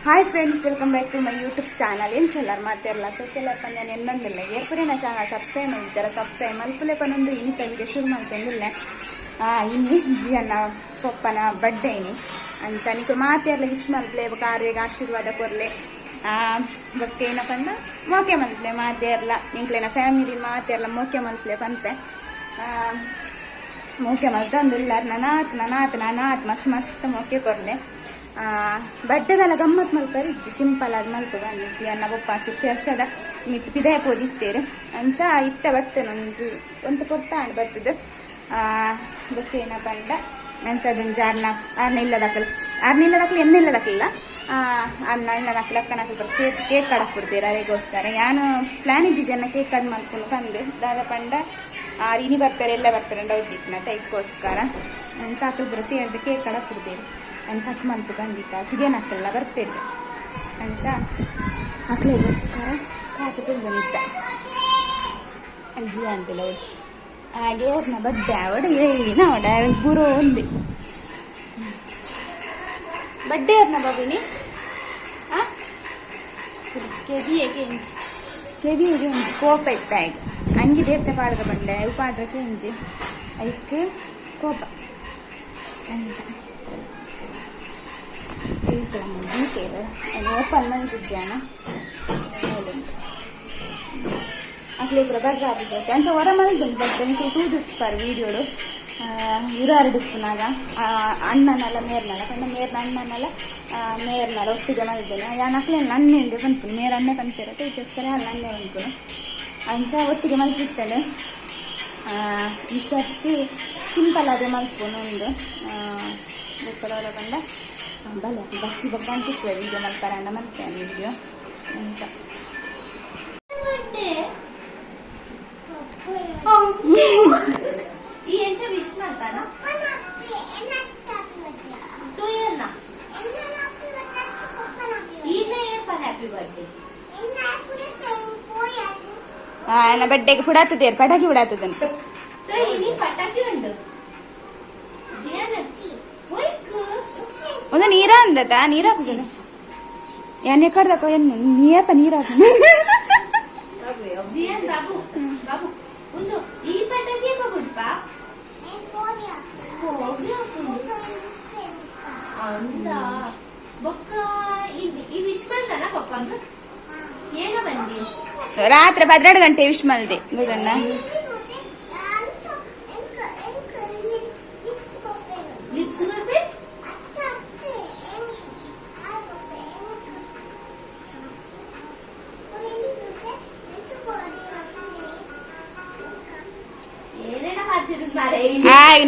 Hi friends, welcome back to my YouTube channel. ಏನು ಚೆಲ್ಲರ್ ಮಾತಾಡಲ್ಲ ಸೊ ಕೆಲಪ್ಪ ನಾನು ಎನ್ನೊಂದಿಲ್ಲ ಏರ್ಪುರಿನ ಚಾನಲ್ ಸಬ್ಸ್ಕ್ರೈಬ್ ಮಾಡಿದ್ದಾರೆ. ಸಬ್ಸ್ಕ್ರೈಬ್ ಮಲ್ಪುಲೆಪನೊಂದು ಇಂಥ ವಿಡಿಯೋ ಶುರು ಮಾಡ್ಕೊಂಡಿಲ್ಲ. ಇನ್ನು ಜಿಯನ್ನ ಪಪ್ಪನ ಬರ್ಡೇ ಇನಿ ಅಂಚ ನಿಕ್ಕು ಮಾತೆರ್ಲ ವಿಶ್ ಮಲ್ಪಲೆ ಕಾರ್ಯಗೆ ಆಶೀರ್ವಾದ ಕೊರ್ಲೆ ಬೊಕ್ಕ ಏನಪ್ಪ ಅಂದ ಮೋಕೆ ಮಲ್ಪಲೆ ಮಾತೆರ್ಲ ಇಂಕ್ಲೇನ ಫ್ಯಾಮಿಲಿ ಮಾತೆರ್ಲ ಮೋಕೆ ಮಲ್ಪಲೆ ಪಂತೆ ಮೋಕೆ ಮಲ್ತಂದು ಇಲ್ಲಾರ ನನಾತ್ ಮಸ್ತ್ ಮಸ್ತ್ ಮೋಕೆ ಕೊರ್ಲೆ. ಬಡ್ಡೆದೆಲ್ಲ ಗಮ್ಮತ್ ಮಲ್ಪರು ಇಜ್ಜಿ ಸಿಂಪಲ್ ಆಗಿ ಮಲ್ಪದ ಅನ್ನಿಸಿ ಅನ್ನ ಬೊಪ್ಪ ಚುಕ್ಕಿ ಹಸದ ಮಿತ್ ಪಿದಾಯ ಪೋದಿತ್ತೇರು ಅಂಚ ಇತ್ತ ಬರ್ತೇನೊಂದು ಒಂದು ಕೊಡ್ತಾಂಡು ಬರ್ತದೆ ಬೊಕ್ಕೇನ ಪಂಡ ಅಂಚದೊಂದು ಆರ್ನ ಇಲ್ಲದಕ್ಕಲ್ಲ ಎಣ್ಣೆ ಇಲ್ಲದಕ್ಕಿಲ್ಲ ಅನ್ನ ಇಲ್ಲದಕ್ಕಲ್ಲ ಅಕ್ಕನಕ್ಕ ಸೇರ್ತು ಕೇಕ್ ಕಡಕ್ ಬಿಡ್ತೀರ ಅದಕ್ಕೋಸ್ಕರ ನಾನು ಪ್ಲಾನ್ ಇದ್ದಿ ಜನ ಕೇಕ್ ಕಡ್ ಮಾಡ್ಕೊಂಡು ತಂದು ದಾದ ಪಂಡ ಇನಿ ಬರ್ತಾರೆ ಎಲ್ಲ ಬರ್ತಾರೆ ಡೌಟ್ ಇತ್ತು ಅದಕ್ಕೋಸ್ಕರ ಸಾಕಲ್ ಬರ ಸೇರ್ದು ಕೇಕ್ ಕಡಕ್ ಬಿಡ್ತೀರಿ ನಾನು ಕಟ್ ಮಾಡ್ತು ಖಂಡಿತ ತಿಗೇನಕ್ಕಲ್ಲ ಬರ್ತೇನೆ ಅಂಚ ಮಕ್ಕಳಿಗೋಸ್ಕರ ಕಾತುಕೊಂಡು ಬಂದಿದ್ದ ಅಜ್ಜಿ ಅಂತಿಲ್ಲ ಅವಳು ಹಾಗೆ ಅವ್ರನ್ನ ಬಡ್ಡೆ ಅವಡ ಹೇಳಿನ ಅವಡ ಬುರೋ ಒಂದು ಬಡ್ಡೆ ಅವ್ರನ್ನ ಬಾಬಿನಿ ಕೆವಿ ಒಂದು ಕೋಪ ಇತ್ತ ಈಗ ಹಂಗೆ ದೇರ್ತೆ ಪಾಡ್ದ ಬಂಡೆ ಅವು ಪಾಡ್ರಕ್ಕೆ ಎಂಜಿ ಅದಕ್ಕೆ ಕೋಪ ಅಂಚ ಓಪನ್ ಮಾಡಿದ್ದಾನ ಅಕ್ಲಿ ಬರ್ಗ ಆಗ್ಬಿಟ್ಟೈತೆ ಅಂಚ ಹೊರ ಮಲ್ದಂದು ಬರ್ದಂಗೆ ತೂದಿಟ್ಟಾರೆ ವೀಡಿಯೋಡು ಇರಾರ್ಡಿಪ್ಪನಾಗ ಅಣ್ಣನಲ್ಲ ಮೇರ್ನಲ್ಲ ಕಂಡ ಮೇರ್ನ ಅಣ್ಣನಲ್ಲ ಮೇರ್ನಲ್ಲ ಒಟ್ಟಿಗೆ ಮಲ್ದೇನೆ ಯಾನ್ ಅಕ್ಲೆ ನನ್ನೆಂದು ಬಂತು ಮೇರ ಅಣ್ಣೆ ಬಂತಿರತ್ತೆ ಇದಕ್ಕೋಸ್ಕರ ಅಲ್ಲಿ ಅಣ್ಣೆ ಬಂತು ಅಂಚ ಒಟ್ಟಿಗೆ ಮಲ್ತಿರ್ತಾಳೆ. ಈ ಸರ್ತಿ ಸಿಂಪಲ್ ಆಗಿ ಮಲ್ಪೋನು ಒಂದು ಗೊತ್ತಲ್ಲ ಬಂದ ಬಲೆ ಭಕ್ತಿ ಬಗ್ಗೆ ಅಂತಿತ್ತು ವಿಡಿಯೋ ಮಲ್ಪರಂಡ ಮಲ್ತೇನೆ ವಿಡಿಯೋ ಅಂತ ನನ್ನ ಬಡ್ಡೆಗೆ ಬಿಡಾತದೆ ಪಟಾಕಿ ಬಿಡಾತದಂತ ಒಂದು ನೀರ ಅಂದತ ನೀರ್ ಹಾಕುದ ಎಣ್ಣೆ ಕಡ್ದಕ ಎಣ್ಣೆ ನೀಯಪ್ಪ ನೀರ್ ಹಾಕ ರಾತ್ರಿ 12 ಗಂಟೆ ವಿಶ್ ಮಲ್ದೆ ಗೊತ್ತನ್ನ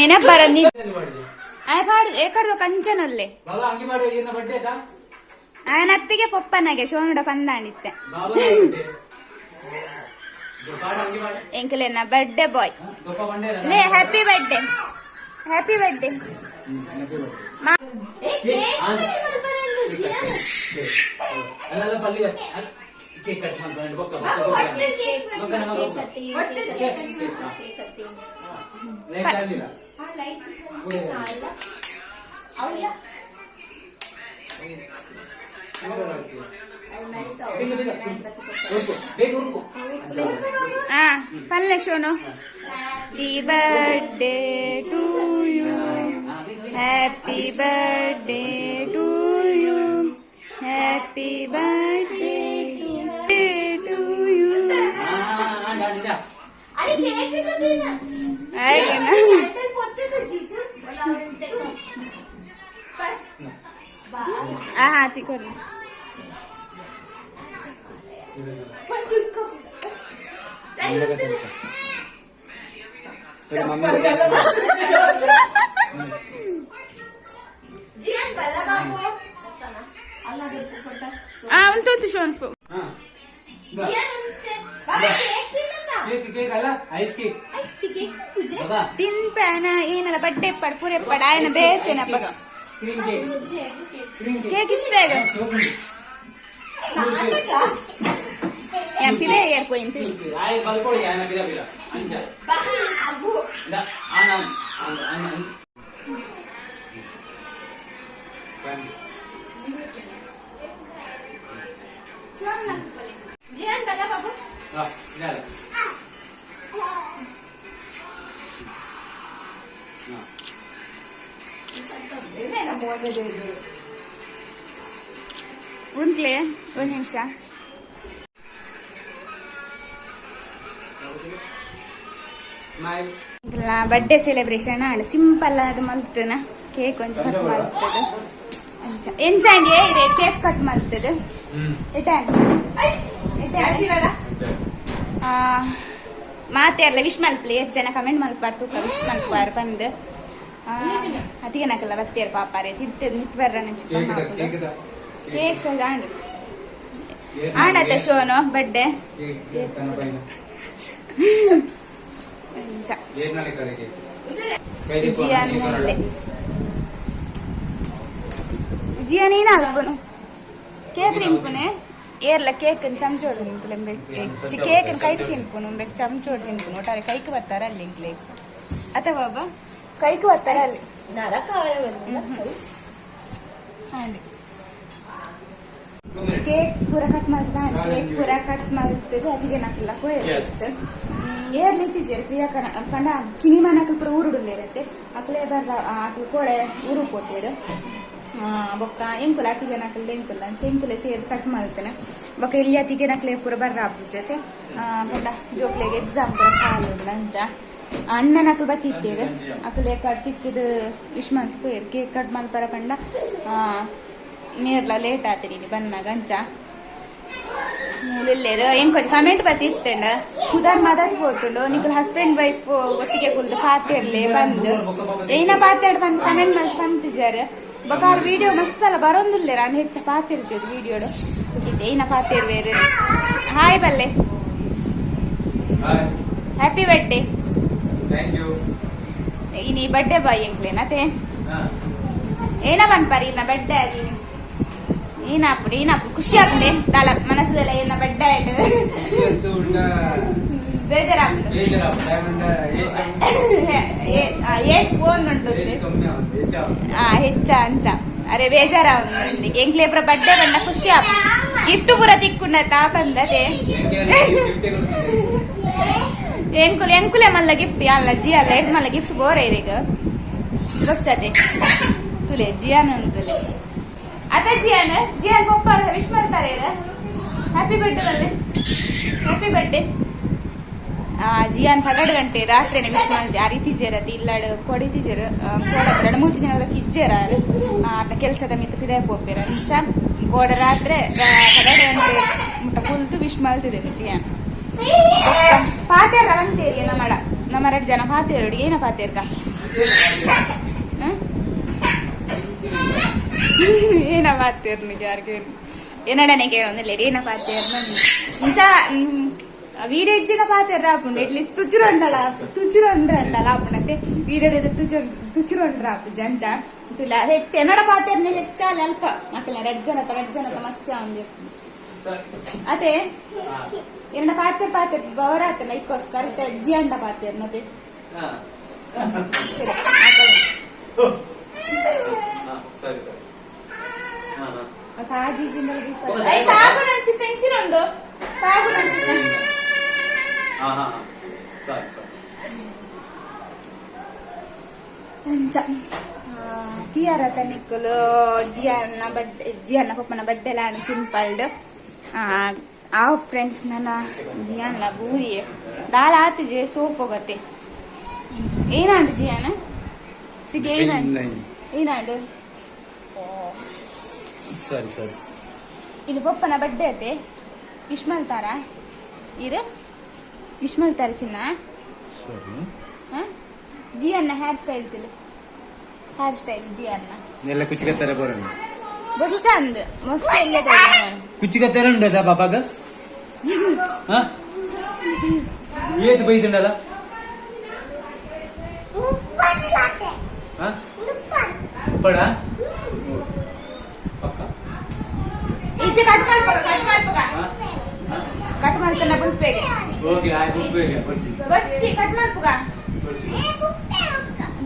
ನೆನಪರ ಏಕಡ್ದು ಕಂಚನಲ್ಲೇ ನತ್ತಿಗೆ ಪಪ್ಪನಾಗೆ ಶೋನುಡ ಪಂದಾಣಿತ್ತೆ ಎಂಕಲೇನ ಬರ್ಡೇ ಬಾಯ್ ಲೇ ಹ್ಯಾಪಿ ಬರ್ಡೇ ಪಲ್ಲೆ ಶೋನು happy birthday to you happy birthday to you happy birthday to you ಹಾತಿ ಕೊಡಿ ಒಂದು ಶೋನ್ಫು ತಿನ್ಪೇನ ಏನಲ್ಲ ಬಡ್ಡೆ ಪಡ್ ಪೂರೆ ಪಡ ಆಯ್ನ ಬೇತೇನಪ್ಪ ಕೇಕ್ ಇಷ್ಟ ಈಗ ಪಿದೆ ಏರ್ಕೊಯ್ತು ಉಂಟ್ಲೆ ಒಂದು ನಿಮಿಷ. ಬರ್ಡೇ ಸೆಲೆಬ್ರೇಷನ್ ಆಡ ಸಿಂಪಲ್ ಆದ ಮಲ್ತನ ಕೇಕ್ ಒಂಚ ಕಟ್ ಮಾಡ್ತದ ಎಂಚಾಂಡಿ ಇದೆ ಕೇಕ್ ಕಟ್ ಮಾಡ್ತದ ಮಾತೆಲ್ಲ ವಿಶ್ ಮಲ್ಪ್ಲಿ ಎಷ್ಟು ಜನ ಕಮೆಂಟ್ ಮಲ್ಪಾರ್ ತೂಕ ವಿಶ್ ಮಲ್ಪಾರ್ ಬಂದು ಅದಕ್ಕೆ ನಾಕಲ್ಲ ಬತ್ತೇರು ಪಾಪಾರೆ ತಿಂತದ ನಿತ್ ಬರ್ರ ಕೇಕ್ ಆಂಡು ಆಣತ್ತ ಶೋನು ಬರ್ಡೇ ಜಿಯಾ ನೀನು ಅಲ್ಪನು ಕೇಕ್ ನಿಂಪುನೆ ಏರ್ಲ ಕೇಕ್ ಚಮಚೋಡು ನಿಂಪುಲೆ ಕೇಕ್ ಕೈಟ್ ತಿನ್ಪುನು ಬೇಕು ಚಮಚೋಡು ತಿನ್ಪುನು ಒಟ್ಟಾರೆ ಕೈಕ್ ಬರ್ತಾರ ಅಲ್ಲಿ ಇಂಕ್ಲೆ ಅತ್ತ ಬಾಬಾ ಕೈಕ್ ಬರ್ತಾರ ಅಲ್ಲಿ ಹಾಗೆ ಕೇಕ್ ಪೂರ ಕಟ್ ಮಾಡ್ತಾ ಕೇಕ್ ಪೂರ ಕಟ್ ಮಾಡ್ತದೆ ಅದಕ್ಕೆ ನಾಕೆಲ್ಲ ಕೊಯ್ತು ಏರ್ಲಿತ್ತಿಜೇರು ಪ್ರಿಯಾಕನ ಪಂಡ ಚಿನಿ ಮನಕಲ್ ಪೂರ ಊರುಡುಲ್ಲಿರತ್ತೆ ಅಕ್ಲೆ ಬರ್ರ ಆಕಲು ಕೋಳೆ ಊರು ಪೋತೇರು ಬೊಕ್ಕ ಎಂಕುಲ ಅತಿಗೆ ನಕಲ್ ಎಂಕುಲ ಎಂಕುಲೆ ಸೇರಿ ಕಟ್ ಮಾಡ್ತೇನೆ ಬೊಕ್ಕ ಇಲ್ಲಿ ಅತಿಗೆ ನಕಲೆ ಪೂರ ಬರ್ರ ಹಬ್ಬದ ಜೊತೆ ಪಂಡ ಜೋಕ್ಲೆಗೆ ಎಕ್ಸಾಮ್ ಪೂರ ಚಾಲು ಲಂಚ ಅಣ್ಣ ನಕಲ್ ಬತ್ತಿತ್ತೇರು ಅಕಲೆ ಕಟ್ ತಿಕ್ಕಿದ ವಿಶ್ ಮನ್ಸ್ ಪೋಯರು ಕೇಕ್ ಕಟ್ ಮಾಡ್ತಾರ ಪಂಡ ನೀರ್ಲ ಲೇಟ್ ಆತರಿ ಬನ್ನ ಗಂಚ ಮೂಲೆಲ್ಲೇರು ಎಂಕೊಂದು ಕಮೆಂಟ್ ಬತ್ತಿತ್ತಂಡ ಕುದಾರ್ ಮಾತಾಡ್ಬೋತುಂಡು ನಿಖಲ್ ಹಸ್ಬೆಂಡ್ ವೈಫ್ ಒಟ್ಟಿಗೆ ಕುಲ್ದು ಪಾತೆರ್ಲೆ ಬಂದು ಏನ ಪಾತಾಡ್ ಬಂದು ಕಮೆಂಟ್ ಮಾಡಿ ಬಂತಿದ್ದಾರೆ ಬಗಾರ್ ವಿಡಿಯೋ ಮಸ್ತ್ ಸಲ ಬರೋದಿಲ್ಲ ನಾನು ಹೆಚ್ಚ ಪಾತಿರ್ಜೋದು ವಿಡಿಯೋಡು ಏನ ಪಾತಿರ್ವೇರು ಹಾಯ್ ಬಲ್ಲೆ ಹ್ಯಾಪಿ ಬರ್ಡೇ ಇನಿ ಬರ್ಡೇ ಬಾಯ್ ಎಂಕ್ಲೇನತೆ ಏನ ಬಂದ್ಪಾರಿ ಇನ್ನ ಬರ್ಡೇ ಆಗಿ ಏನಾಪು ಖುಷಿ ಆಗ್ತದೆ ಕಾಲ ಮನಸ್ಸದೆಲ್ಲ ಏನ ಬೆಡ್ಡ ಆಯ್ತು ಬೇಜಾರಾಗ್ತದೆ ಏಜ್ ಫೋನ್ ಉಂಟು ಹೆಚ್ಚ ಅಂಚ ಅರೆ ಬೇಜಾರಾಗ್ತದೆ ಎಂಕ್ಲೇಪ್ರ ಬರ್ಡೇ ಬಂದ ಖುಷಿ ಆಗ ಗಿಫ್ಟ್ ಪೂರ ತಿಕ್ಕೊಂಡ ತಾ ಬಂದದೆ ಎಂಕುಲೆ ಮಲ್ಲ ಗಿಫ್ಟ್ ಅಲ್ಲ ಜಿ ಅಲ್ಲ ಎಡ್ ಮಲ್ಲ ಗಿಫ್ಟ್ ಬೋರ ಈಗ ಗೊತ್ತದೆ ತುಲೆ ಜಿಯಾನ ತುಲೆ ಅದ ಜಿಯಾನ್ ಪಪ್ಪ ವಿಶ್ ಮಾಡ್ತಾರೆ ಹ್ಯಾಪಿ ಬರ್ಡೇ ಬಲ್ಲೆ ಹ್ಯಾಪಿ ಬರ್ಡೇ ಜಿಯಾನ್ 12 ಗಂಟೆ ರಾತ್ರಿನೇ ವಿಶ್ ಮಾಡಿದೆ ಆ ರೀತಿ ಸೇರತಿ ಇಲ್ಲಾಡು ಕೊಡಿತಿಜೇರು ಕೊಡ 2-3 ದಿನ ಇಜ್ಜೇರ ಅದ ಕೆಲಸದ ಮಿತ್ತು ಪಿದಾಯ ಪೋಪೇರ ನಿಂಚ ಗೋಡ ರಾತ್ರಿ 12 ಗಂಟೆ ಮುಟ್ಟ ಕುಲ್ತು ವಿಶ್ ಮಾಡ್ತಿದ್ದೇನೆ ಜಿಯಾನ್ ಪಾತೇರ ಅಂತೀರಿ ನಮ್ಮ 2 ಜನ ಪಾತೇರು ಏನ ಪಾತೇರ್ಕ ಏನ ಪಾತೇರ್ನಿಗೆ ಯಾರಿಗೆ ಏನಡನೆಗೆ ಒಂದಿಲ್ಲ ಏನ ಪಾತೇರ್ ಇಂಚ വീഡിയോ ഇച്ചിന പാത്തു എറ്റ്ലീസ്റ്റ് തുച്ചുരണ്ടല്ല ആപ്പണത്തെ വീഡിയോ ತುಚ್ಚುರೊಂಡ್ರಾಪು ಜಂಜ ತುಲ ಹೆಚ್ಚ ಎನ್ನಡ ಪಾತೆರ್ನೆ ಹೆಚ್ಚಾಲ ಅಲ್ಪ ಮಕ್ಕಳ 2 ಜನತ ಮಸ್ತ್ ಆಂದೆ ಅತೆ ಎನ್ನಡ ಪಾತೆರ್ ಬವರಾತನ ಇಕ್ಕೋಸ್ಕರ ಅಜ್ಜಿ ಅಂಡ ಪಾತೆರ್ನತೆ ಸರಿ ತಾಗಿ ಜಿಂದಗಿ ಐ ತಾಗು ನಂಚಿ ತೆಂಚಿರಂಡು ತಾಗು ನಂಚಿ ಜಿಯಾರ ತನಿಕ್ಕಲು ಜಿಯನ್ನ ಪಪ್ಪನ ಬಡ್ಡೆಲ್ಲ ಸಿಂಪಲ್ಡ್ ಆ ಫ್ರೆಂಡ್ಸ್ ನನ್ನ ಜಿಯಾನ್ಲ ಬೂರಿ ದಾಲ ಆತಿಜೆ ಸೋಪ್ ಹೋಗತ್ತೆ ಏನಾಂಡು ಜಿಯಾನ ಏನಾಂಡು ಸರಿ ಸರಿ ಇಲ್ಲಿ ಪಪ್ಪನ ಬಡ್ಡೆ ಐತೆ ವಿಶ್ ಮಾಡ್ತಾರ ಇರು ವಿಶ್ ಮಾಡ್ತಾರೆ ಚಿನ್ನ ಜಿಯನ್ನ ಹೇರ್ ಸ್ಟೈಲ್ ತಿಳು ಹೇರ್ ಸ್ಟೈಲ್ ಜಿಯನ್ನ ಎಲ್ಲ ಕುಚಿಕತ್ತರ ಬರೋಣ ಬಸ್ ಚಂದ ಮಸ್ತ್ ಎಲ್ಲ ಕುಚಿಕತ್ತರ ಉಂಟಾ ಪಾಪಾಗ ಏದು ಬೈದಲ್ಲ ಉಪ್ಪಡ ಈಚೆ ಕಟ್ ಮಾಡ್ತಾನ ಬುಲ್ಪೆಗೆ ಓಕೆ ಆಯ್ ಬುಲ್ಪೆಗೆ ಬರ್ಚಿ ಕಟ್ ಮಾಡ್ಪುಗ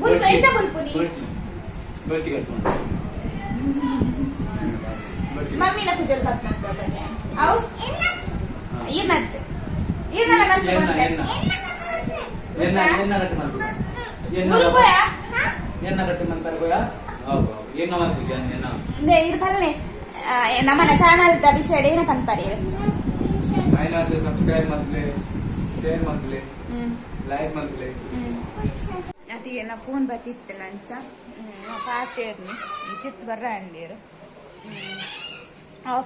ಬುಲ್ಪೆ ಎಂತ ಬುಲ್ಪು ನೀ ಬರ್ಚಿ ಕಟ್ ಮಮ್ಮಿನ ಪೂಜಲ್ ಕಟ್ ಮಾಡ್ತಾ ಬನ್ನಿ ಅವು ಏನತ್ತೆ ಏನಲ್ಲ ಮತ್ತೆ ಎನ್ನ ಕಟ್ ಮಾಡ್ಬೇಕು ಎನ್ನ ಕಟ್ ಮಾಡ್ತಾರೆ ಗೋಯಾ ಹೌದು ಏನು ಮಾಡ್ತಿದ್ಯಾ ನೀನು ಇದು ಬರಲೇ ನಮ್ಮನ ಚಾನಲ್ ವಿಷಯ ಏನ ಪನ್ಪರಿ ಮೈನಾದ್ರೆ ಸಬ್ಸ್ಕ್ರೈಬ್ ಮಾಡ್ಲಿ ಶೇರ್ ಮಾಡ್ಲಿ ಲೈಕ್ ಮಾಡ್ಲಿ ಅದಕ್ಕೆ ನಾ ಫೋನ್ ಬರ್ತಿತ್ತು ನಂಚ ಪಾತೇರ್ನಿ ಇತ್ತಿತ್ತು ಬರ್ರ ಅಂಡೀರು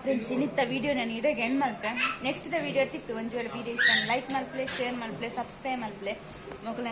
ಫ್ರೆಂಡ್ಸ್ ಇನ್ನಿತ್ತ ವಿಡಿಯೋ ನಾನು ಇಡಗೆ ಎಂಡ್ ಮಾಡ್ತೆ ನೆಕ್ಸ್ಟ್ ವಿಡಿಯೋ ಇರ್ತಿತ್ತು ಒಂಚೂರು ವಿಡಿಯೋ ಇಷ್ಟ ಲೈಕ್ ಮಾಡ್ಪ್ಲೆ ಶೇರ್ ಮಾಡ್ಪ್ಲೆ ಸಬ್ಸ್ಕ್ರೈಬ್ ಮಾಡ್ಪ್ಲೆ ಮಕ್ಕಳ